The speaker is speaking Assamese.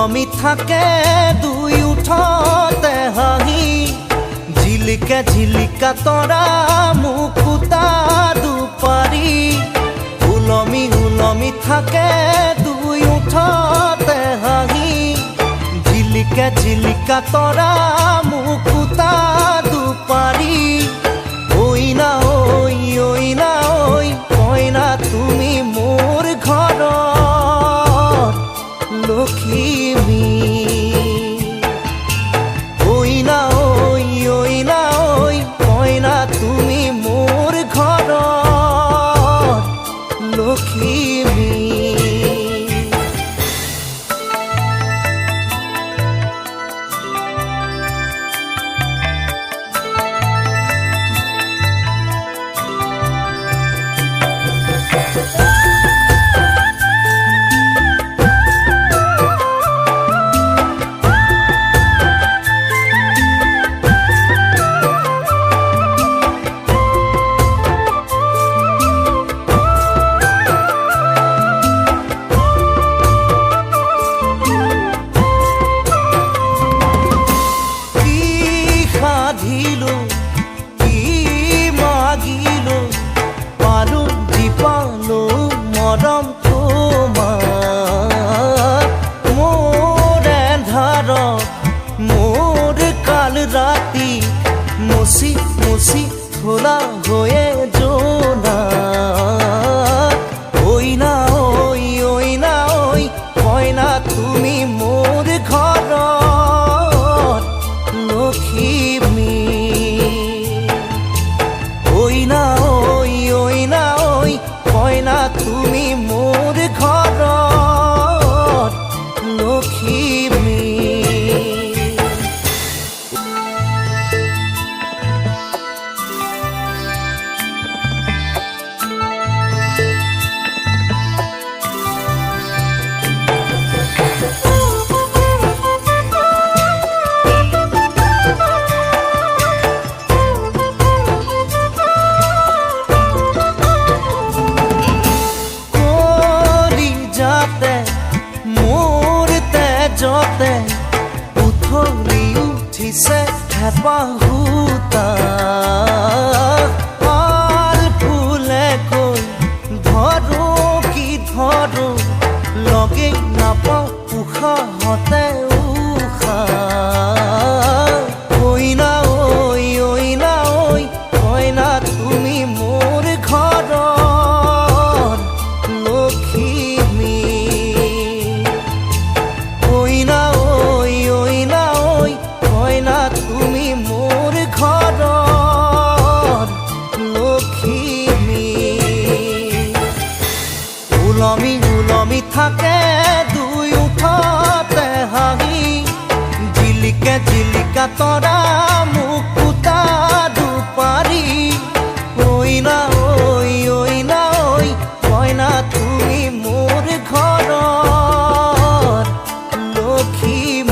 উলমি থাকে দুই উঠতে হাঁহি ঝিলিকা ঝিলিকা তৰা মুকুতা দুপাৰি উলমি উলমি থাকে দুই উঠতে হাঁহি ঝিলিকা ঝিলিকা তৰা মুকুতা দুপাৰি ঐ না ঐ কইনা তুমি মোৰ ঘৰত লখিমী ঐ না কইনা তুমি মোৰ ঘৰত লখিমী মৰম তোমাৰ মোৰ এন্ধাৰত মোৰ কাল ৰাতি মুচি মুচি থোলা হৈয়ে জোনা ঐ না কইনা তুমি মোৰ ঘৰত লখিমী ঐ না কইনা তুমি মোৰ ঘৰত লখিমী যতে উথলি উঠিছে হেঁপাহুতা পাল ফুলে গৈ ধৰো কি ধৰো লগে নাপাওঁ উশাহতে উশাহ ঐ না কইনা তুমি মোৰ ঘৰত লখিমী ঐ না কইনা তুমি মোৰ ঘৰত লখিমী উলমি উলমি থাকে দুই উঠতে হাঁহি ঝিলিকা ঝিলিকা তৰা মুকুতা দুপাৰি ঐ না কইনা তুমি মোৰ ঘৰত লখিমী।